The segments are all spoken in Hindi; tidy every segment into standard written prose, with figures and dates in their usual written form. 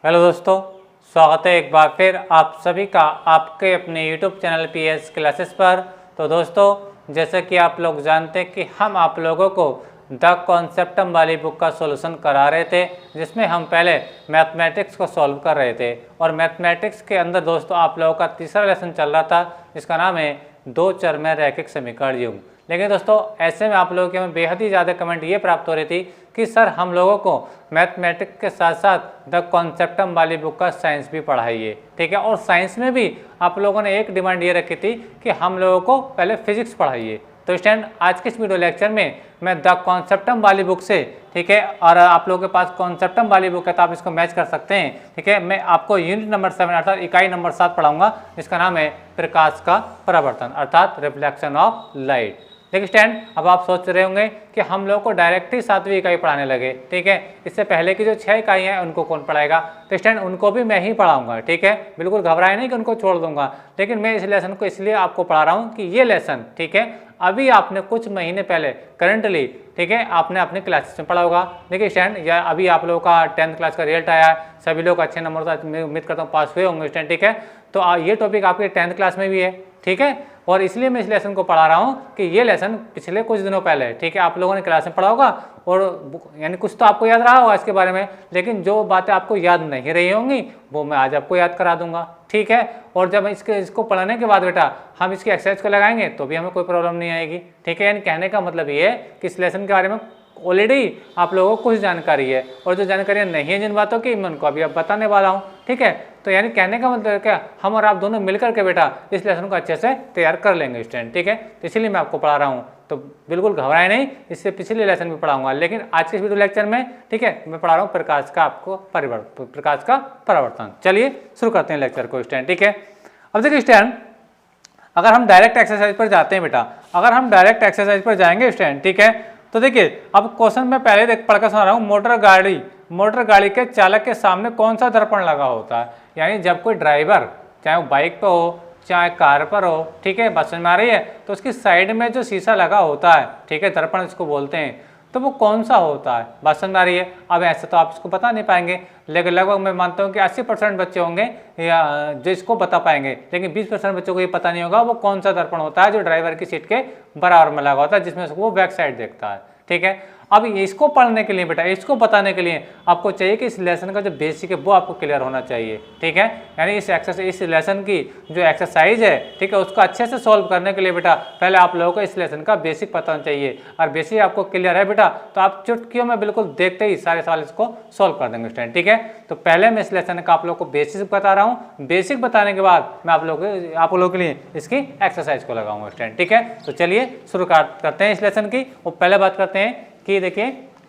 हेलो दोस्तों, स्वागत है एक बार फिर आप सभी का आपके अपने YouTube चैनल PS क्लासेस पर। तो दोस्तों, जैसे कि आप लोग जानते हैं कि हम आप लोगों को द कॉन्सेप्टम वाली बुक का सॉल्यूशन करा रहे थे, जिसमें हम पहले मैथमेटिक्स को सॉल्व कर रहे थे। और मैथमेटिक्स के अंदर दोस्तों आप लोगों का तीसरा लेसन चल रहा था, जिसका नाम है दो चर में रैखिक समीकरण युग्म। लेकिन दोस्तों ऐसे में आप लोगों के हमें बेहद ही ज़्यादा कमेंट ये प्राप्त हो रही थी कि सर हम लोगों को मैथमेटिक्स के साथ साथ द कॉन्सेप्टम वाली बुक का साइंस भी पढ़ाइए, ठीक है। और साइंस में भी आप लोगों ने एक डिमांड ये रखी थी कि हम लोगों को पहले फिजिक्स पढ़ाइए। तो स्टूडेंट, आज के इस वीडियो लेक्चर में मैं द कॉन्सेप्टम वाली बुक से, ठीक है, और आप लोगों के पास कॉन्सेप्टम वाली बुक है तो आप इसको मैच कर सकते हैं, ठीक है। मैं आपको यूनिट नंबर 7 अर्थात इकाई नंबर 7 पढ़ाऊंगा, जिसका नाम है प्रकाश का परावर्तन अर्थात रिफ्लेक्शन ऑफ लाइट। देखिए स्टूडेंट, अब आप सोच रहे होंगे कि हम लोग को डायरेक्ट ही 7वीं इकाई पढ़ाने लगे, ठीक है। इससे पहले की जो 6 इकाइयाँ हैं उनको कौन पढ़ाएगा? तो स्टूडेंट उनको भी मैं ही पढ़ाऊंगा, ठीक है। बिल्कुल घबराए नहीं कि उनको छोड़ दूंगा, लेकिन मैं इस लेसन को इसलिए आपको पढ़ा रहा हूँ कि ये लेसन, ठीक है, अभी आपने कुछ महीने पहले करंटली, ठीक है, आपने अपने क्लासेस में पढ़ा होगा। देखिए स्टूडेंट, या अभी आप लोगों का 10th क्लास का रिजल्ट आया, सभी लोग अच्छे नंबर से मैं उम्मीद करता हूँ पास हुए होंगे स्टूडेंट, ठीक है। तो ये टॉपिक आपके 10th क्लास में भी है, ठीक है। और इसलिए मैं इस लेसन को पढ़ा रहा हूँ कि ये लेसन पिछले कुछ दिनों पहले, ठीक है, आप लोगों ने क्लास में पढ़ा होगा और यानी कुछ तो आपको याद रहा होगा इसके बारे में, लेकिन जो बातें आपको याद नहीं रही होंगी वो मैं आज आपको याद करा दूंगा, ठीक है। और जब इसको पढ़ने के बाद बेटा हम इसकी एक्सरसाइज को लगाएंगे तो भी हमें कोई प्रॉब्लम नहीं आएगी, ठीक है। यानी कहने का मतलब ये है कि इस लेसन के बारे में ऑलरेडी आप लोगों को कुछ जानकारी है और जो जानकारियाँ नहीं है जिन बातों की, मैं उनको अभी अब बताने वाला हूँ, ठीक है। तो यानी कहने का मतलब क्या, हम और आप दोनों मिलकर के बेटा इस लेसन को अच्छे से तैयार कर लेंगे स्टूडेंट, ठीक है। तो इसीलिए मैं आपको पढ़ा रहा हूँ, तो बिल्कुल घबराए नहीं, इससे पिछले लेसन भी पढ़ाऊंगा, लेकिन आज के इस वीडियो लेक्चर में, ठीक है, मैं पढ़ा रहा हूँ प्रकाश का आपको परिवर्तन, प्रकाश का परावर्तन। चलिए शुरू करते हैं लेक्चर को स्टूडेंट, ठीक है। अब देखिए स्टूडेंट, अगर हम डायरेक्ट एक्सरसाइज पर जाते हैं बेटा, अगर हम डायरेक्ट एक्सरसाइज पर जाएंगे स्टूडेंट, ठीक है, तो देखिए अब क्वेश्चन में पहले पढ़कर सुना रहा हूँ। मोटर गाड़ी के चालक के सामने कौन सा दर्पण लगा होता है? यानी जब कोई ड्राइवर, चाहे वो बाइक पर हो चाहे कार पर हो, ठीक है, बात समझ में आ रही है, तो उसकी साइड में जो शीशा लगा होता है, ठीक है, दर्पण इसको बोलते हैं, तो वो कौन सा होता है? बात समझ में आ रही है। अब ऐसे तो आप इसको बता नहीं पाएंगे, लेकिन लगभग मैं मानता हूँ कि 80% बच्चे होंगे या जो इसको बता पाएंगे, लेकिन 20% बच्चों को ये पता नहीं होगा वो कौन सा दर्पण होता है जो ड्राइवर की सीट के बराबर में लगा होता है, जिसमें वो बैक साइड देखता है, ठीक है। अब इसको पढ़ने के लिए बेटा, इसको बताने के लिए आपको चाहिए कि इस लेसन का जो बेसिक है वो आपको क्लियर होना चाहिए, ठीक है। यानी इस लेसन की जो एक्सरसाइज है, ठीक है, उसको अच्छे से सॉल्व करने के लिए बेटा पहले आप लोगों को इस लेसन का बेसिक पता होना चाहिए। और बेसिक आपको क्लियर है बेटा तो आप चुटकियों में बिल्कुल देखते ही सारे सवाल इसको सॉल्व कर देंगे स्टूडेंट, ठीक है। तो पहले मैं इस लेसन का आप लोग को बेसिक बता रहा हूँ, बेसिक बताने के बाद मैं आप लोगों के लिए इसकी एक्सरसाइज को लगाऊंगा स्टूडेंट, ठीक है। तो चलिए शुरू करते हैं इस लेसन की। और पहले बात करते हैं कि देखिए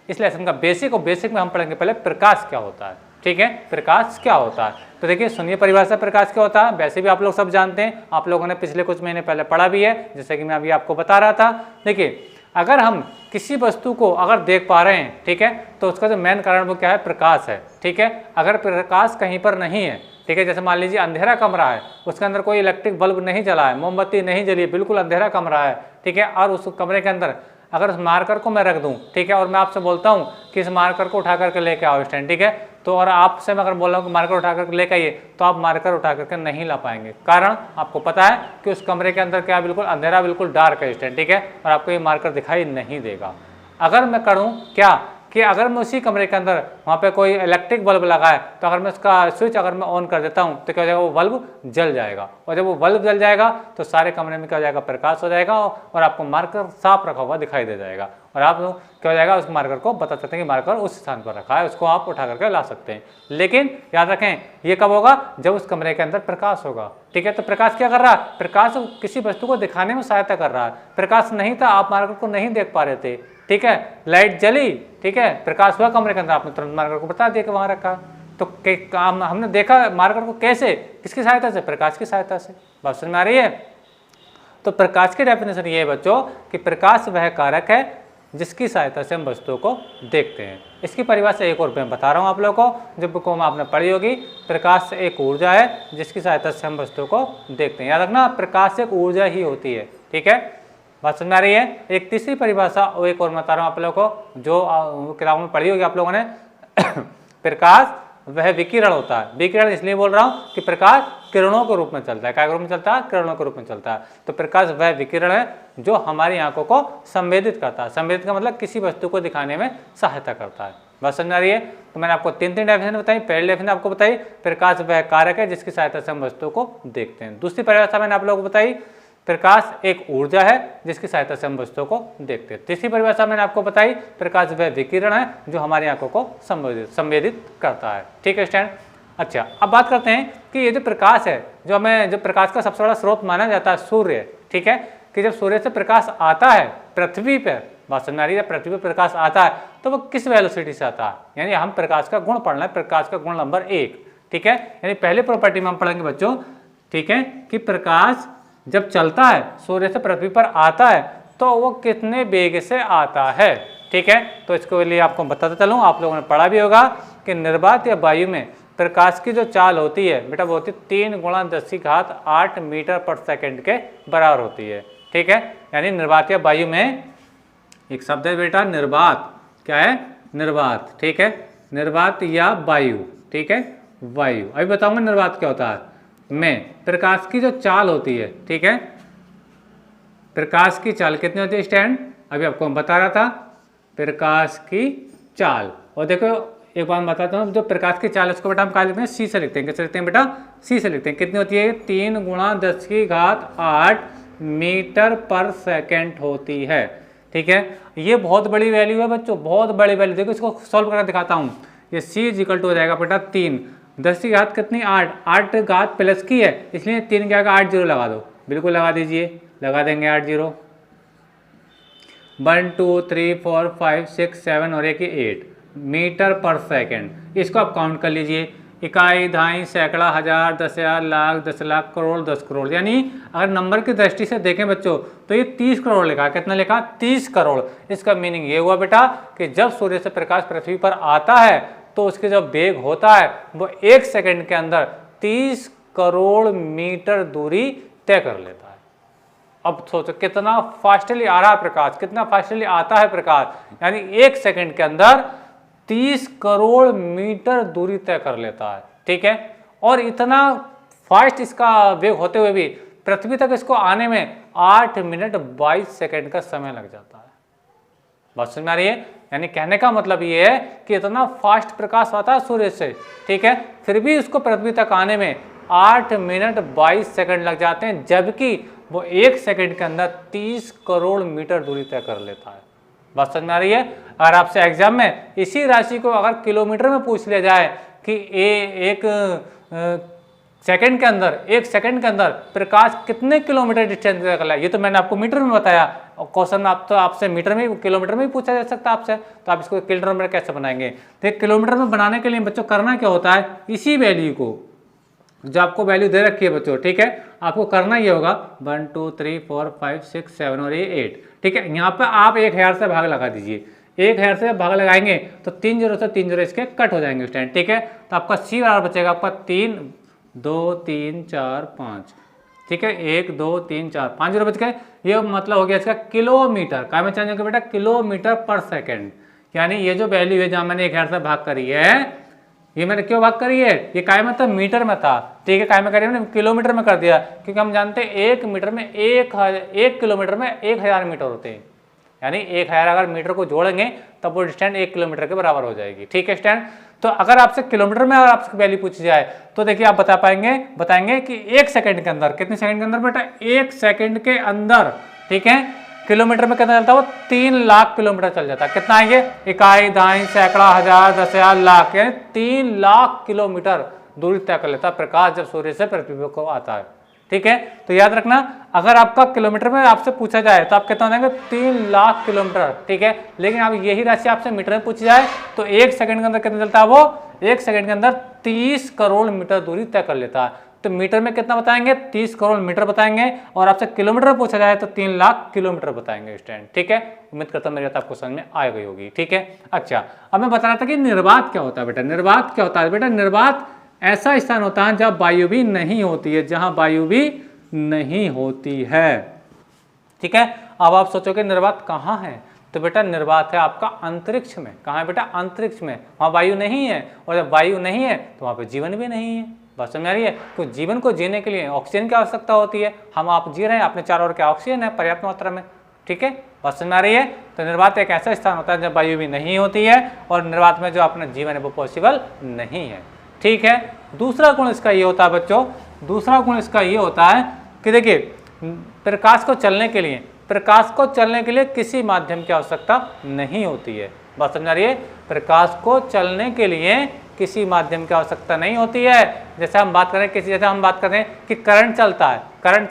इस लेसन का बेसिक, और बेसिक में हम पढ़ेंगे पहले प्रकाश क्या होता है, ठीक है, प्रकाश क्या होता है। तो देखिए सुनिए परिभाषा प्रकाश क्या होता है। वैसे भी आप लोग सब जानते हैं, आप लोगों ने पिछले कुछ महीने पहले पढ़ा भी है, जैसे कि मैं अभी आपको बता रहा था। देखिए अगर हम किसी वस्तु को अगर देख पा रहे हैं, ठीक है, तो उसका जो मेन कारण वो क्या है? प्रकाश है, ठीक है। अगर प्रकाश कहीं पर नहीं है, ठीक है, जैसे मान लीजिए अंधेरा कमरा है, उसके अंदर कोई इलेक्ट्रिक बल्ब नहीं जला है, मोमबत्ती नहीं जली है, बिल्कुल अंधेरा कमरा है, ठीक है, और उस कमरे के अंदर अगर उस मार्कर को मैं रख दूं, ठीक है, और मैं आपसे बोलता हूं कि इस मार्कर को उठा करके लेके आओ स्टूडेंट, ठीक है, तो और आपसे मैं अगर बोल रहा हूं कि मार्कर उठा करके लेके आइए, तो आप मार्कर उठा करके नहीं ला पाएंगे। कारण आपको पता है कि उस कमरे के अंदर क्या बिल्कुल अंधेरा, बिल्कुल डार्क है स्टूडेंट, ठीक है, और आपको ये मार्कर दिखाई नहीं देगा। अगर मैं करूँ क्या कि अगर मैं उसी कमरे के अंदर वहाँ पे कोई इलेक्ट्रिक बल्ब लगा है, तो अगर मैं उसका स्विच अगर मैं ऑन कर देता हूँ तो क्या हो जाएगा? वो बल्ब जल जाएगा, और जब वो बल्ब जल जाएगा तो सारे कमरे में क्या हो जाएगा? प्रकाश हो जाएगा, और आपको मार्कर साफ रखा हुआ दिखाई दे जाएगा, और आप क्या हो जाएगा? उस मार्कर को बता सकते हैं कि मार्कर उस स्थान पर रखा है, उसको आप उठा करके ला सकते हैं। लेकिन याद रखें ये कब होगा? जब उस कमरे के अंदर प्रकाश होगा, ठीक है। तो प्रकाश क्या कर रहा है? प्रकाश किसी वस्तु को दिखाने में सहायता कर रहा है। प्रकाश नहीं था, आप मार्कर को नहीं देख पा रहे थे, ठीक है, लाइट जली, ठीक है, प्रकाश हुआ कमरे के अंदर, आपने तुरंत मार्कर को बता दिया कि वहां रखा। तो हमने देखा मार्कर को कैसे? किसकी सहायता से? प्रकाश की सहायता से। बात समझ में आ रही है? तो प्रकाश की डेफिनेशन ये है बच्चों कि प्रकाश वह कारक है जिसकी सहायता से हम वस्तुओं को देखते हैं। इसकी परिभाषा एक और मैं बता रहा हूँ आप लोगों को, जो बुक में आपने पढ़ी होगी। प्रकाश एक ऊर्जा है जिसकी सहायता से हम वस्तुओं को देखते हैं। याद रखना, प्रकाश एक ऊर्जा ही होती है, ठीक है। बात समझ में आ रही है? एक तीसरी परिभाषा और एक और बता रहा हूँ आप लोगों को, जो किताबों में पढ़ी होगी आप लोगों ने। प्रकाश वह विकिरण होता है। विकिरण इसलिए बोल रहा हूँ कि प्रकाश किरणों के रूप में चलता है। क्या रूप में चलता है? किरणों के रूप में चलता है। तो प्रकाश वह विकिरण है जो हमारी आंखों को संवेदित करता है। संवेदित का मतलब किसी वस्तु को दिखाने में सहायता करता है। बात समझ आ रही है? तो मैंने आपको तीन डेफिनेशन बताई। पहली डेफिनेशन आपको बताई, प्रकाश वह कारक है जिसकी सहायता से हम वस्तु को देखते हैं। दूसरी परिभाषा मैंने आप लोगों को बताई, प्रकाश एक ऊर्जा है जिसकी सहायता से हम वस्तुओं को देखते हैं। तीसरी परिभाषा मैंने आपको बताई, प्रकाश वह विकिरण है जो हमारी आंखों को संवेदित करता है। ठीक है स्टूडेंट? अच्छा, अब बात करते हैं कि ये जो प्रकाश है, जो प्रकाश का सबसे बड़ा स्रोत माना जाता है सूर्य। ठीक है, कि जब सूर्य से प्रकाश आता है पृथ्वी पर, बात समझ आ रही है, पृथ्वी पर प्रकाश आता है तो वो किस वेलोसिटी से आता है? यानी हम प्रकाश का गुण पढ़ना है, प्रकाश का गुण नंबर 1। ठीक है, यानी पहले प्रॉपर्टी में हम पढ़ेंगे बच्चों, ठीक है, कि प्रकाश जब चलता है सूर्य से पृथ्वी पर आता है तो वो कितने वेग से आता है। ठीक है, तो इसके लिए आपको बताता चलूँ, आप लोगों ने पढ़ा भी होगा कि निर्वात या वायु में प्रकाश की जो चाल होती है बेटा वो होती है 3 × 10⁸ मीटर पर सेकंड के बराबर होती है। ठीक है, यानी निर्वात या वायु में एक शब्द है बेटा निर्वात। क्या है? निर्वात। ठीक है, निर्वात या वायु। ठीक है, वायु। अभी बताऊंगा निर्वात क्या होता है। में प्रकाश की जो चाल होती है, ठीक है, प्रकाश की चाल कितनी होती है स्टैंड? अभी आपको मैं बता रहा था, प्रकाश की चाल। और देखो एक बार बताता हूँ, जो प्रकाश की चाल उसको बेटा हम क्या लिखते हैं? सी से लिखते हैं। कैसे लिखते हैं बेटा? सी से लिखते हैं। कितनी होती है? 3 × 10⁸ मीटर पर सेकेंड होती है। ठीक है, ये बहुत बड़ी वैल्यू है बच्चों, बहुत बड़ी वैल्यू। देखो इसको सॉल्व करके दिखाता हूँ। ये सी इज इक्वल टू हो जाएगा बेटा 3, 10 की घात कितनी? 8, 8 घात प्लस की है इसलिए 3 क्या का 8 0 लगा दो। बिल्कुल लगा दीजिए, लगा देंगे 8 0। 1 2 3 4 5 6 7 और 8 मीटर पर सेकेंड। इसको आप काउंट कर लीजिए, इकाई, दहाई, सैकड़ा, हजार, 10,000, लाख, 10 लाख, करोड़, 10 करोड़। यानी अगर नंबर की दृष्टि से देखें बच्चों तो ये 30 करोड़ लिखा। कितना लिखा? 30 करोड़। इसका मीनिंग ये हुआ बेटा कि जब सूर्य से प्रकाश पृथ्वी पर आता है तो उसके जो वेग होता है वो 1 सेकंड के अंदर 30 करोड़ मीटर दूरी तय कर लेता है। अब सोचो कितना फास्टली आ रहा है प्रकाश, कितना फास्टली आता है प्रकाश, यानी 1 सेकंड के अंदर 30 करोड़ मीटर दूरी तय कर लेता है। ठीक है, और इतना फास्ट इसका वेग होते हुए भी पृथ्वी तक इसको आने में 8 मिनट 22 सेकंड का समय लग जाता है। बात समझ में आ रही है? यानी कहने का मतलब ये है कि इतना फास्ट प्रकाश आता है सूर्य से, ठीक है, फिर भी उसको पृथ्वी तक आने में 8 मिनट 22 सेकंड लग जाते हैं, जबकि वो 1 सेकंड के अंदर 30 करोड़ मीटर दूरी तय कर लेता है। बात समझ में आ रही है? अगर आपसे एग्जाम में इसी राशि को अगर किलोमीटर में पूछ लिया जाए कि एक सेकंड के अंदर, 1 सेकंड के अंदर प्रकाश कितने किलोमीटर डिस्टेंस तय कर रहा है, ये तो मैंने आपको मीटर में बताया, और क्वेश्चन आप तो आपसे मीटर में, किलोमीटर में भी पूछा जा सकता है आपसे, तो आप इसको किलोमीटर में कैसे बनाएंगे? तो किलोमीटर में बनाने के लिए बच्चों करना क्या होता है, इसी वैल्यू को, जो आपको वैल्यू दे रखी है बच्चों, ठीक है, आपको करना ये होगा 1 2 3 4 5 6 7 और 8, ठीक है, यहाँ पे आप 1000 से भाग लगा दीजिए। 1000 से भाग लगाएंगे तो 3 0 से 3 0 इसके कट हो जाएंगे स्टैंड, ठीक है, तो आपका सी बराबर बचेगा आपका 3 2 3 4 5, ठीक है, 1 2 3 4 5 0 बच गए। ये मतलब हो गया इसका किलोमीटर, क्या में चेंज होगा बेटा, किलोमीटर पर सेकेंड। यानी ये जो वैल्यू है जहाँ मैंने 1000 से भाग करी है, ये मैंने क्यों भाग करी है, ये काय में था, मीटर में था, ठीक है, काय में करी मैंने किलोमीटर में कर दिया, क्योंकि हम जानते हैं 1 मीटर में 1 किलोमीटर में 1000 मीटर होते हैं, यानी 1000 अगर मीटर को जोड़ेंगे तब वो डिस्टेंस 1 किलोमीटर के बराबर हो जाएगी, ठीक है स्टैंड। तो अगर आपसे किलोमीटर में अगर आपसे वैल्यू पूछी जाए तो देखिए आप बताएंगे कि 1 सेकंड के अंदर, कितने सेकंड के अंदर बेटा, 1 सेकंड के अंदर, ठीक है, किलोमीटर में कितना चलता है, वो 3 लाख किलोमीटर चल जाता है। कितना आएंगे, इकाई, दहाई, सैकड़ा, हजार, 10,000, लाख, यानी 3 लाख किलोमीटर दूरी तय कर लेता है प्रकाश जब सूर्य से पृथ्वी को आता है, ठीक है। तो याद रखना, अगर आपका किलोमीटर में आपसे पूछा जाए तो आप कितना हो जाएंगे, 3 लाख किलोमीटर, ठीक है। लेकिन अब यही राशि आपसे मीटर में पूछी जाए तो 1 सेकंड के अंदर कितना चलता है, वो 1 सेकंड के अंदर 30 करोड़ मीटर दूरी तय कर लेता है। तो मीटर में कितना बताएंगे, 30 करोड़ मीटर बताएंगे, और आपसे किलोमीटर में पूछा जाए तो 3 लाख किलोमीटर बताएंगे स्टैंड, ठीक है। उम्मीद करता हूं मेरी बात आपको समझ में आ गई होगी, ठीक है। अच्छा, अब मैं बता रहा था कि निर्वात क्या होता है बेटा, निर्वात क्या होता है बेटा, निर्वात ऐसा स्थान होता है जहां वायु भी नहीं होती है, जहां वायु भी नहीं होती है, ठीक है। अब आप सोचोगे निर्वात कहाँ है, तो बेटा निर्वात है आपका अंतरिक्ष में। कहाँ है बेटा? अंतरिक्ष में। वहाँ वायु नहीं है, और जब वायु नहीं है तो वहाँ पे जीवन भी नहीं है। बात समझ आ रही है? तो जीवन को जीने के लिए ऑक्सीजन की आवश्यकता होती है। हम आप जी रहे हैं, अपने चारों ओर क्या ऑक्सीजन है पर्याप्त मात्रा में। ठीक है, बात समझ आ रही है? तो निर्वात एक ऐसा स्थान होता है जब वायु भी नहीं होती है और निर्वात में जो अपना जीवन है वो पॉसिबल नहीं है। ठीक है, दूसरा गुण इसका ये होता है बच्चों, दूसरा गुण इसका ये होता है कि देखिए प्रकाश को चलने के लिए किसी माध्यम की आवश्यकता नहीं होती है। बात समझ आ रही है? प्रकाश को चलने के लिए किसी माध्यम की आवश्यकता नहीं होती है। जैसे हम बात करें कि करंट चलता है। करंट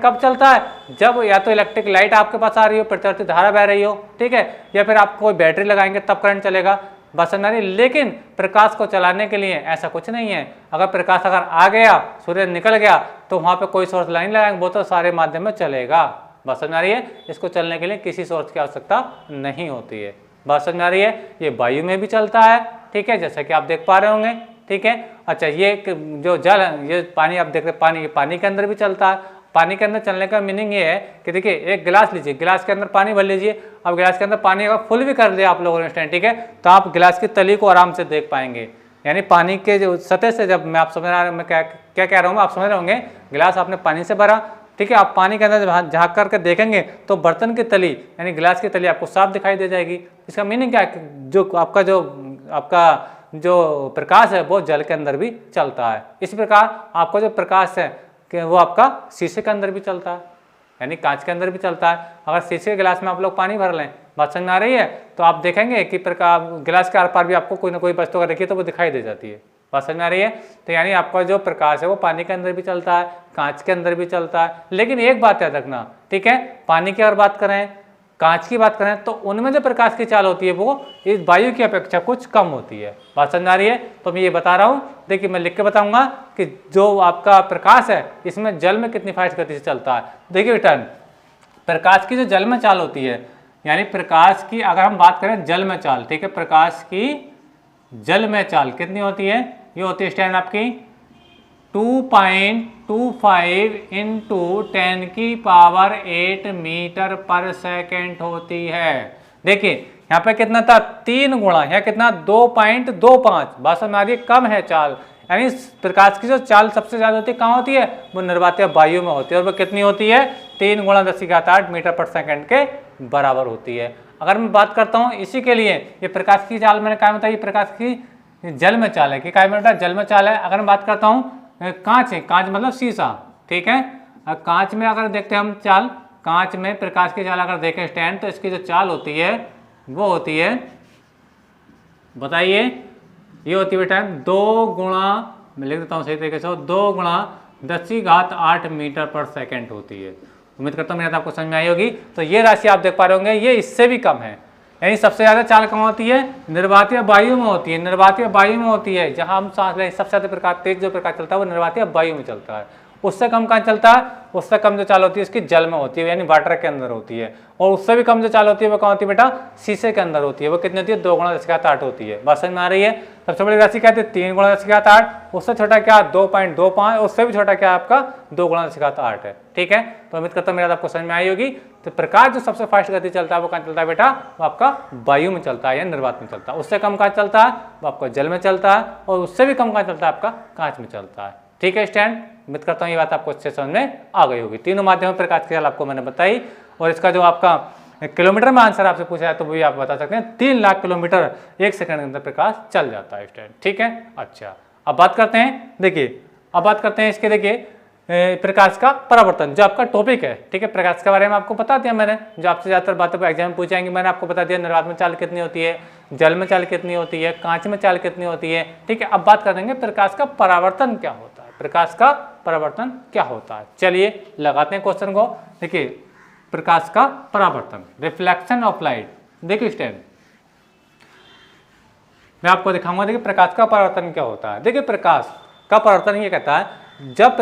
कब चलता है? जब या तो इलेक्ट्रिक लाइट आपके पास आ रही हो, प्रतिवर्ती धारा बह रही हो, ठीक है, या फिर आप कोई बैटरी लगाएंगे तब करंट चलेगा। बस समझ आ रही है? लेकिन प्रकाश को चलाने के लिए ऐसा कुछ नहीं है। अगर प्रकाश आ गया, सूर्य निकल गया, तो वहाँ पे कोई सोर्स लाइन लगाएंगे, वो तो सारे माध्यम में चलेगा। बात समझ आ रही है? इसको चलने के लिए किसी सोर्स की आवश्यकता नहीं होती है। बात समझ आ रही है? ये वायु में भी चलता है, ठीक है, जैसा कि आप देख पा रहे होंगे। ठीक है, अच्छा, ये जो जल है, ये पानी आप देख रहे हैं, पानी के अंदर भी चलता है। पानी के अंदर चलने का मीनिंग ये है कि देखिए एक गिलास लीजिए, गिलास के अंदर पानी भर लीजिए। अब गिलास के अंदर पानी अगर फुल भी कर दिया आप लोगों ने स्टैंड, ठीक है, तो आप गिलास की तली को आराम से देख पाएंगे। यानी पानी के जो सतह से, जब मैं आप समझ रहा हूँ मैं क्या कह रहा हूँ, आप समझ रहे होंगे। गिलास आपने पानी से भरा, ठीक है, आप पानी के अंदर झाँक करके देखेंगे तो बर्तन की तली यानी गिलास की तली आपको साफ दिखाई दे जाएगी। इसका मीनिंग क्या है? जो आपका जो प्रकाश है वो जल के अंदर भी चलता है। इस प्रकार आपका जो प्रकाश है कि वो आपका शीशे के अंदर भी चलता है, यानी कांच के अंदर भी चलता है। अगर शीशे के गिलास में आप लोग पानी भर लें, बात समझ में आ रही है, तो आप देखेंगे कि प्रकाश गिलास के आर पार भी आपको कोई ना कोई वस्तु अगर देखिए तो वो दिखाई दे जाती है। बात समझ में आ रही है? तो यानी आपका जो प्रकाश है वो पानी के अंदर भी चलता है, कांच के अंदर भी चलता है। लेकिन एक बात याद रखना, ठीक है, पानी की अगर बात करें, कांच की बात करें, तो उनमें जो प्रकाश की चाल होती है वो इस वायु की अपेक्षा कुछ कम होती है। बात समझ आ रही है? तो मैं ये बता रहा हूँ, देखिए मैं लिख के बताऊंगा कि जो आपका प्रकाश है इसमें जल में कितनी फास्ट गति से चलता है। देखिए बेटा, प्रकाश की जो जल में चाल होती है, यानी प्रकाश की अगर हम बात करें जल में चाल, ठीक है, प्रकाश की जल में चाल कितनी होती है? ये होती है स्टैंड आपकी 2.25 इंटू 10⁸ मीटर पर सेकेंड होती है। देखिए यहाँ पे कितना था? 3 गुणा, यहाँ कितना? 2.25। बात समझ आ रही है? कम है चाल, यानी प्रकाश की जो चाल सबसे ज्यादा होती है कहाँ होती है? वो निर्वातीय वायु में होती है, और वो कितनी होती है? 3 गुणा 10⁸ मीटर पर सेकेंड के बराबर होती है। अगर मैं बात करता हूँ इसी के लिए, ये प्रकाश की चाल मैंने क्या बताई? प्रकाश की जल में चाल है कि क्या बेटा? जल में चाल है। अगर मैं बात करता हूँ कांच है, कांच मतलब शीशा, ठीक है, कांच में अगर देखते हैं हम चाल, कांच में प्रकाश की चाल अगर देखें स्टैंड, तो इसकी जो चाल होती है वो होती है, बताइए, ये होती है बेटा 2 गुणा, मैं लिख देता हूँ सही तरीके से, 2 गुणा 10⁸ मीटर पर सेकेंड होती है। उम्मीद करता हूँ मेरी बात आपको समझ में आई होगी। तो ये राशि आप देख पा रहे होंगे, ये इससे भी कम है, यानी सबसे ज्यादा चाल कहाँ होती है? निर्वातीय वायु में होती है। निर्वातीय वायु में होती है, जहां हम सांस लें, सबसे ज्यादा प्रकाश तेज जो प्रकाश चलता है वो निर्वातीय वायु में चलता है। उससे कम कहाँ चलता है? उससे कम जो चाल होती है उसकी जल में होती है, यानी वाटर के अंदर होती है। और उससे भी कम जो चाल होती है वो कहाँ होती है बेटा? शीशे के अंदर होती है। वो कितनी होती है? 2 गुणा 10⁸ होती है। बात समझ में आ रही है? सबसे बड़ी राशि क्या थी? 3 गुणा 10⁸। उससे छोटा क्या? 2.25। उससे भी छोटा क्या आपका? 2 गुणा 10⁸ है। ठीक है, तो उम्मीद करता हूँ मेरा आपको समझ में आई होगी। तो प्रकाश जो सबसे फास्ट गति चलता है वो कहाँ चलता है बेटा? वो आपका वायु में चलता है या निर्वात में चलता है। उससे कम कहाँ चलता है? वो आपका जल में चलता है, और उससे भी कम कहाँ चलता है? आपका कांच में चलता है। ठीक है स्टैंड, उम्मीद करता हूँ ये बात आपको अच्छे समझ में आ गई होगी। तीनों माध्यमों में प्रकाश की चाल आपको मैंने बताई, और इसका जो आपका किलोमीटर में आंसर आपसे पूछा है तो वो भी आप बता सकते हैं। 3 लाख किलोमीटर 1 सेकंड के अंदर प्रकाश चल जाता है स्टैंड। ठीक है, अच्छा, अब बात करते हैं, देखिए अब बात करते हैं इसके, देखिए प्रकाश का परावर्तन जो आपका टॉपिक है। ठीक है, प्रकाश के बारे में आपको बता दिया मैंने, जो आपसे ज़्यादातर बातें पर एग्जाम में पूछ जाएंगी मैंने आपको बता दिया। निर्वात में चाल कितनी होती है, जल में चाल कितनी होती है, कांच में चाल कितनी होती है। ठीक है, अब बात करेंगे प्रकाश का परावर्तन क्या होता है। प्रकाश का परावर्तन क्या होता है, चलिए लगाते हैं क्वेश्चन को। देखिए प्रकाश का परावर्तन, रिफ्लेक्शन ऑफ लाइट। देखिए स्टैंड, मैं आपको दिखाऊंगा। देखिए प्रकाश का परावर्तन क्या होता है। देखिए प्रकाश का परावर्तन ये कहता है जब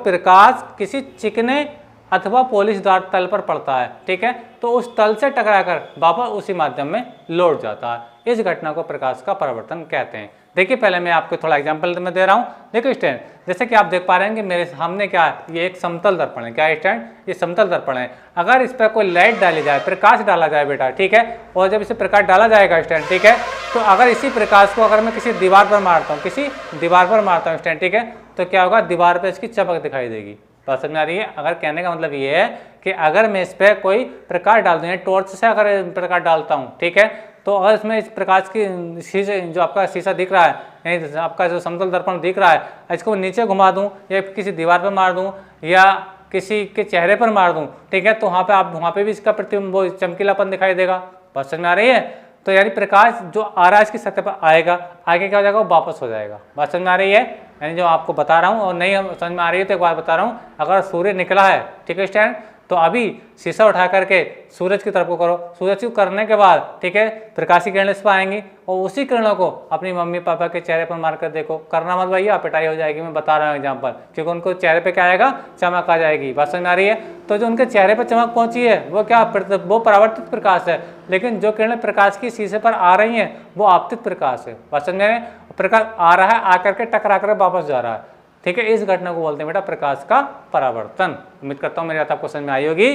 प्रकाश किसी चिकने अथवा पोलिशदार तल पर पड़ता है, ठीक है, तो उस तल से टकराकर वापस उसी माध्यम में लौट जाता है। इस घटना को प्रकाश का परावर्तन कहते हैं। देखिए पहले मैं आपको थोड़ा एग्जांपल में दे रहा हूँ। देखो स्टैंड, जैसे कि आप देख पा रहे हैं कि मेरे सामने क्या है, ये एक समतल दर्पण है। क्या है स्टैंड? ये समतल दर्पण है। अगर इस पर कोई लाइट डाली जाए, प्रकाश डाला जाए बेटा, ठीक है, और जब इसे प्रकाश डाला जाएगा स्टैंड, ठीक है, तो अगर इसी प्रकाश को अगर मैं किसी दीवार पर मारता हूँ, किसी दीवार पर मारता हूँ स्टैंड, ठीक है, तो क्या होगा, दीवार पर इसकी चमक दिखाई देगी। बात समझ में आ रही है? अगर कहने का मतलब ये है कि अगर मैं इस पर कोई प्रकाश डाल दूँ, टॉर्च से अगर प्रकाश डालता हूँ, ठीक है, तो अगर इसमें इस प्रकाश की शीशे, जो आपका शीशा दिख रहा है, यानी आपका जो समतल दर्पण दिख रहा है, इसको नीचे घुमा दूं या किसी दीवार पर मार दूं या किसी के चेहरे पर मार दूं, ठीक है, तो वहाँ पे भी इसका प्रतिबिंब वो चमकीलापन दिखाई देगा। बात समझ में आ रही है? तो यानी प्रकाश जो आ रहा है इसकी सतह पर आएगा, आगे क्या हो जाएगा, वो वापस हो जाएगा। बात समझ में आ रही है? यानी जो आपको बता रहा हूँ और नहीं समझ में आ रही है तो एक बार बता रहा हूँ, अगर सूर्य निकला है, ठीक है स्टैंड, तो अभी शीशा उठा करके सूरज की तरफ को करो, सूरज को करने के बाद, ठीक है, प्रकाशी किरणें इस पर आएंगी और उसी किरणों को अपनी मम्मी पापा के चेहरे पर मार कर देखो। करना मत भैया, पिटाई हो जाएगी। मैं बता रहा हूँ एग्जाम्पल, क्योंकि उनको चेहरे पे क्या आएगा, चमक आ जाएगी। बात समझ में आ रही है? तो जो उनके चेहरे पर चमक पहुंची है वो क्या, वो परावर्तित प्रकाश है, लेकिन जो किरणें प्रकाश की शीशे पर आ रही हैं वो आपतित प्रकाश है। बात समझ में? प्रकाश आ रहा है, आकर के टकरा कर वापस जा रहा है, ठीक है, इस घटना को बोलते हैं बेटा प्रकाश का परावर्तन। उम्मीद करता हूँ मेरी बात आपको समझ में आई होगी।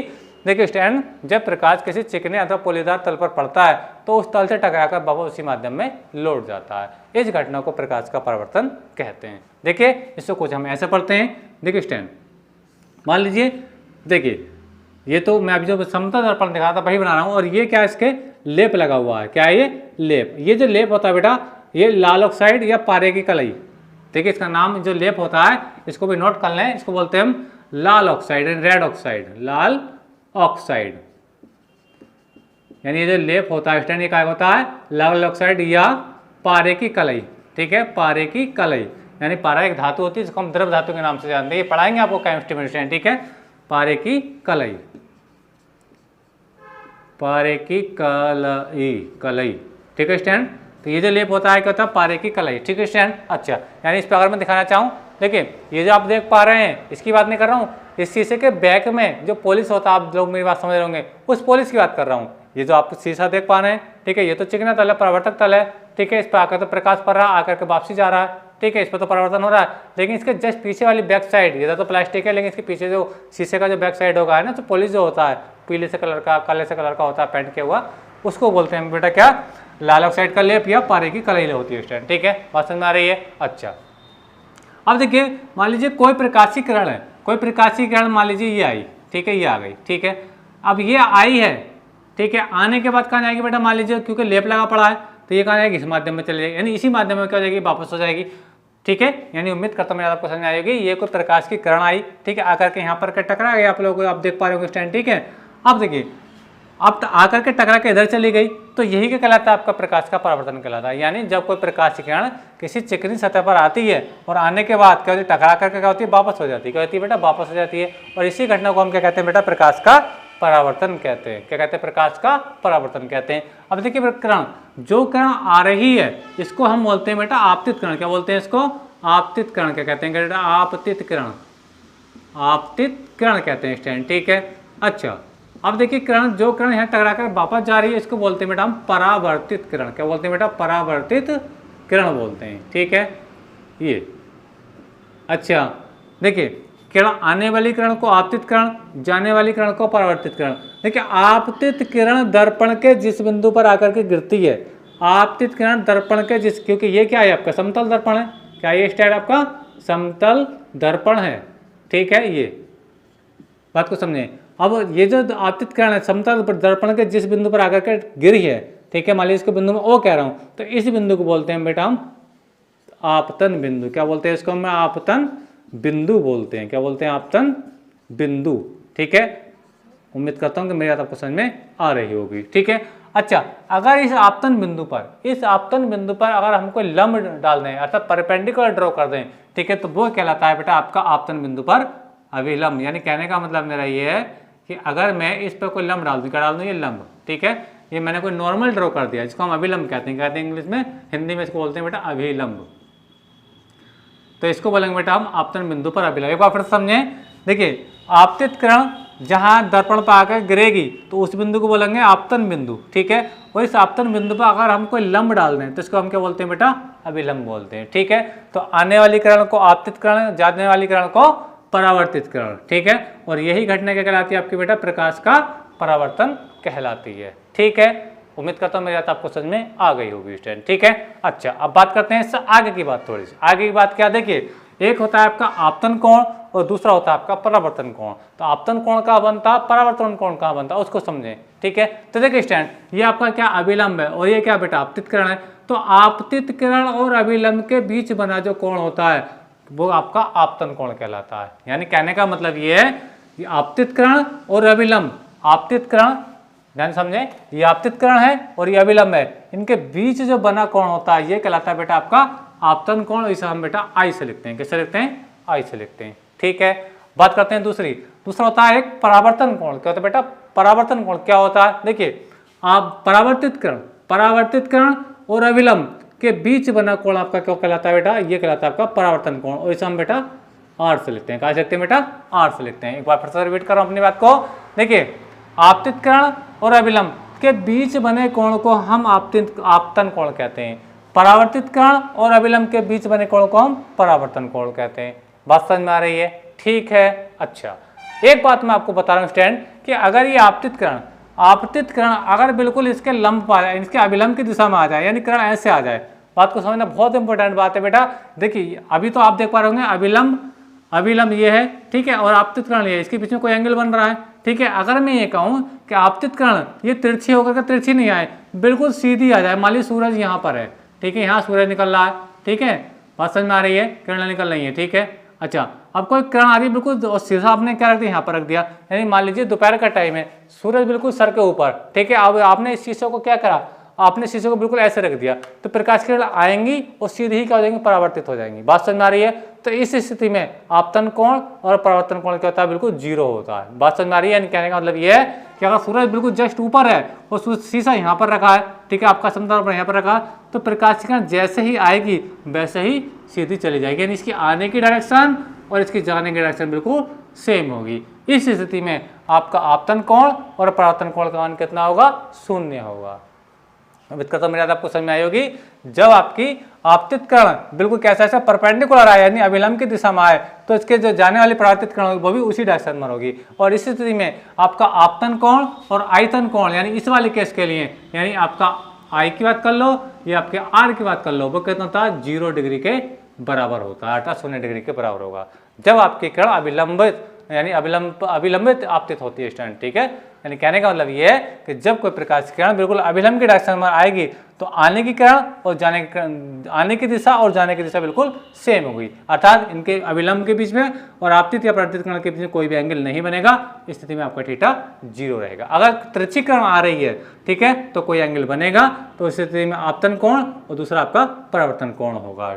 देखिए स्टैंड, जब प्रकाश किसी चिकने अथवा पोलीदार तल पर पड़ता है तो उस तल से टकराकर वापस उसी माध्यम में लौट जाता है। इस घटना को प्रकाश का परावर्तन कहते हैं। देखिए इसको कुछ हम ऐसे पढ़ते हैं। देखिए स्टैंड, मान लीजिए, देखिए ये तो मैं अभी जो समतल दर्पण दिखा था वही बना रहा हूँ, और ये क्या, इसके लेप लगा हुआ है। क्या है ये? लेप। ये जो लेप होता है बेटा, ये लाल ऑक्साइड या पारे की कलई, देखिए इसका नाम जो लेप होता है, इसको भी नोट कर लें, इसको बोलते हैं हम लाल ऑक्साइड, रेड ऑक्साइड, लाल ऑक्साइड। यानी ये जो लेप होता है स्टैंड, ये क्या होता है, लाल ऑक्साइड या पारे की कलई, ठीक है, पारे की कलई। यानी पारा एक धातु होती है जिसको हम द्रव धातु के नाम से जानते हैं, ये पढ़ाएंगे आपको केमिस्ट्री में स्टैंड, ठीक है, पारे की कलई, पारे की कलई, कलई, ठीक है स्टैंड। तो ये जो लेप होता है क्या होता है, पारे की कलई, ठीक है स्टैंड। अच्छा, यानी इस पर अगर मैं दिखाना चाहूँ, देखिए ये जो आप देख पा रहे हैं, इसकी बात नहीं कर रहा हूँ, इस शीशे के बैक में जो पॉलिश होता है, आप लोग मेरी बात समझ रहे होंगे, उस पॉलिश की बात कर रहा हूँ। ये जो आप शीशा देख पा रहे हैं, ठीक है, ये तो चिकना तल है, परावर्तक तल है, ठीक है, इस पर आकर तो प्रकाश पड़ रहा है, आकर के वापसी जा रहा है, ठीक है, इस पर तो परावर्तन हो रहा है, लेकिन इसके जस्ट पीछे वाली बैक साइड, ये तो प्लास्टिक है, लेकिन इसके पीछे जो शीशे का जो बैक साइड होगा है ना, तो पॉलिश जो होता है पीले से कलर का, काले से कलर का होता है पेंट किया हुआ, उसको बोलते हैं बेटा क्या, लाल ऑक्साइड का लेप या पारे की कलई होती है स्टैंड, ठीक है, बात समझ में आ रही है। अच्छा, अब देखिए मान लीजिए कोई प्रकाशी किरण है, कोई प्रकाशी किरण मान लीजिए ये आई, ठीक है, ये आ गई, ठीक है, अब ये आई है, ठीक है, आने के बाद कहाँ जाएगी बेटा, मान लीजिए क्योंकि लेप लगा पड़ा है तो ये कहाँ जाएगी, इस माध्यम में चले जाएगी, यानी इसी माध्यम में क्या हो जाएगी, वापस हो जाएगी, ठीक है। यानी उम्मीद करता हूँ मेरी आपको समझ आएगी। ये कोई प्रकाश की किरण आई, ठीक है, आकर के यहाँ पर के टकरा गई, आप लोग आप देख पा रहे हो स्टैंड, ठीक है। अब देखिए, अब आकर के टकरा के इधर चली गई, तो यही क्या कहलाता है, आपका प्रकाश का परावर्तन कहलाता है। यानी जब कोई प्रकाश की किरण किसी चिकनी सतह पर आती है और आने के बाद क्या होती है, टकरा करके क्या होती है, वापस हो जाती है, क्या होती है बेटा, वापस हो जाती है, और इसी घटना को हम क्या कहते हैं बेटा, प्रकाश का परावर्तन कहते हैं। क्या कहते हैं, प्रकाश का परावर्तन कहते हैं। अब देखिए किरण, जो किरण आ रही है इसको हम बोलते हैं बेटा आपतित किरण। क्या बोलते हैं इसको, आपतित किरण। क्या कहते हैं बेटा, आपतित किरण, आपतित किरण कहते हैं स्टैंड, ठीक है। अच्छा, अब देखिए किरण, जो किरण यहाँ टकरा कर वापस जा रही है इसको बोलते हैं बेटा हम परावर्तित किरण। क्या बोलते हैं बेटा, परावर्तित किरण बोलते हैं, ठीक है ये। अच्छा देखिए, किरण, आने वाली किरण को आपतित किरण, जाने वाली किरण को परावर्तित किरण। देखिए आपतित किरण दर्पण के जिस बिंदु पर आकर के गिरती है, आपतित किरण दर्पण के जिस, क्योंकि ये क्या है आपका समतल दर्पण है, क्या ये स्टैंड आपका समतल दर्पण है, ठीक है, ये बात को समझे। अब ये जो आपतित किरण है समतल दर्पण के जिस बिंदु पर आकर के गिरी है, ठीक है, मान लीजिए इसको बिंदु में ओ कह रहा हूं, तो इस बिंदु को बोलते हैं बेटा हम आपतन बिंदु। क्या बोलते हैं इसको, हम आपतन बिंदु बोलते हैं। क्या बोलते हैं, आपतन बिंदु, ठीक है। उम्मीद करता हूं कि मेरी बात आपको समझ में आ रही होगी, ठीक है। अच्छा, अगर इस आपतन बिंदु पर, इस आपतन बिंदु पर अगर हमको लंब डाल दें, अर्थात परपेंडिकुलर ड्रॉ कर दें, ठीक है, तो वो कहलाता है बेटा आपका आपतन बिंदु पर अभिलंब। यानी कहने का मतलब मेरा ये है कि अगर मैं इस पर कोई लंब डाल दूँ, क्या डाल दूँ, ये लंब, ठीक है, ये मैंने कोई नॉर्मल ड्रॉ कर दिया, जिसको हम अभिलंब कहते हैं इंग्लिश में, हिंदी में इसको बोलते हैं बेटा अभिलंब। तो इसको बोलेंगे बेटा हम आपतन बिंदु पर अभिलंब। एक बार फिर समझें, देखिए आपतित किरण जहाँ दर्पण पर आकर गिरेगी तो उस बिंदु को बोलेंगे आपतन बिंदु, ठीक है। और इस आपतन बिंदु पर अगर हम कोई लंब डाल दें तो इसको हम क्या बोलते हैं बेटा, अभिलंब बोलते हैं, ठीक है। तो आने वाली किरण को आपतित किरण, जाने वाली किरण को परावर्तित किरण, ठीक है। और यही घटना क्या कहलाती है आपकी बेटा, प्रकाश का परावर्तन कहलाती है, ठीक है। उम्मीद करता हूँ मेरी बात आपको समझ में आ गई होगी स्टूडेंट, ठीक है। अच्छा, अब बात करते हैं इससे आगे की बात, थोड़ी सी आगे की बात क्या, देखिए एक होता है आपका आपतन कोण और दूसरा होता है आपका परावर्तन कोण। तो आपतन कोण कहाँ बनता, परावर्तन कोण कहाँ बनता, उसको समझें, ठीक है। तो देखिए स्टूडेंट, ये आपका क्या अभिलंब है और ये क्या बेटा आपतित किरण है। तो आपतित किरण और अभिलंब के बीच बना जो कोण होता है वो आपका आपतन कोण कहलाता है। यानी कहने का मतलब ये है कि आपतित किरण और अभिलंब, आपतित किरण, ध्यान समझे, ये आपतित किरण है और ये अभिलंब है, इनके बीच जो बना कोण होता है ये कहलाता है बेटा आपका आपतन कोण। इसे हम बेटा आई से लिखते हैं, कैसे लिखते हैं, आई से लिखते हैं, ठीक है। बात करते हैं दूसरा होता है एक परावर्तन कोण। क्या होता है बेटा, परावर्तन कोण क्या होता है, देखिए आप परावर्तित किरण और अभिलंब के बीच बना कोण आपका क्या कहलाता है बेटा, ये कहलाता है आपका परावर्तन कोण। और इसे हम बेटा आर से लिखते हैं, क्या लिखते हैं बेटा, आर से लिखते हैं। एक बार फिर से रिपीट कर रहा हूं अपनी बात को, देखिए आपतित किरण और अभिलंब के बीच बने कोण को हम आपतन कोण कहते हैं, परावर्तित किरण और अभिलंब के बीच बने कोण को हम परावर्तन कोण कहते हैं। बात समझ में आ रही है, ठीक है। अच्छा, एक बात मैं आपको बता रहा हूँ स्टूडेंट कि अगर ये आपतित किरण अगर बिल्कुल इसके लंब पर, इसके अभिलंब की दिशा में आ जाए, यानी किरण ऐसे आ जाए, बात को समझना बहुत इंपॉर्टेंट बात है बेटा। देखिए अभी तो आप देख पा रहे होंगे अभिलंब ये है, ठीक है, और आपतित किरण ये है, इसके बीच में कोई एंगल बन रहा है, ठीक है। अगर मैं ये कहूँ कि आपतित किरण ये तिरछी होकर के तिरछी नहीं आए, बिल्कुल सीधी आ जाए, मान लीजिए सूरज यहाँ पर है, ठीक है, यहाँ सूरज निकल रहा है, ठीक है, बात समझ में आ रही है, किरण निकल रही है, ठीक है। अच्छा, अब कोई किरण आ रही है बिल्कुल, और शीशा आपने क्या रख दिया, यहाँ पर रख दिया, यानी मान लीजिए दोपहर का टाइम है, सूरज बिल्कुल सर के ऊपर, ठीक है। अब आपने इस शीशे को क्या करा, आपने शीशे को बिल्कुल ऐसे रख दिया, तो प्रकाश किरण आएंगी और सीधे ही क्या हो जाएंगी, परावर्तित हो जाएंगी। बात समझ में आ रही है। तो इस स्थिति में आपतन कोण और परावर्तन कोण क्या होता है, बिल्कुल जीरो होता है। बात समझ में आ रही है। यानी कहने का मतलब ये है कि अगर सूरज बिल्कुल जस्ट ऊपर है और शीशा यहाँ पर रखा है, ठीक है, आपका समतल यहाँ पर रखा है, तो प्रकाश किरण जैसे ही आएगी वैसे ही सीधी चली जाएगी, यानी इसकी आने की डायरेक्शन और इसकी जाने की डायरेक्शन बिल्कुल सेम होगी। इस स्थिति में आपका आपतन कोण और परावर्तन कोण का मान कितना होगा, 0 होगा। उम्मीद करता हूं मेरी बात आपको समझ में आई होगी। जब आपकी आपतित किरण बिल्कुल कैसा ऐसा परपेंडिकुलर आए, यानी अभिलंब की दिशा में आए, तो इसके जो जाने वाली परावर्तित किरण होगी वो भी उसी डायरेक्शन में होगी। और इस स्थिति में आपका आपतन कोण और आयतन कोण, यानी इस वाले केस के लिए, यानी आपका आई की बात कर लो या आपके आर की बात कर लो, वो कितना होता है, 0 डिग्री के बराबर होता है, अर्थात 0 डिग्री के बराबर होगा जब आपकी किरण अभिलंबित, यानी अभिलंबित आपतित होती है स्टूडेंट, ठीक है। यानी कहने का मतलब ये है कि जब कोई प्रकाश की किरण बिल्कुल अभिलंब की डायरेक्शन में आएगी तो आने की किरण और आने की दिशा और जाने की दिशा बिल्कुल सेम होगी, अर्थात इनके अभिलंब के बीच में और आपतित या परावर्तित किरण के बीच में कोई भी एंगल नहीं बनेगा। इस स्थिति में आपका थीटा 0 रहेगा। अगर तिरछी किरण आ रही है, ठीक है, तो कोई एंगल बनेगा, तो इस स्थिति में आपतन कोण और दूसरा आपका परावर्तन कोण होगा,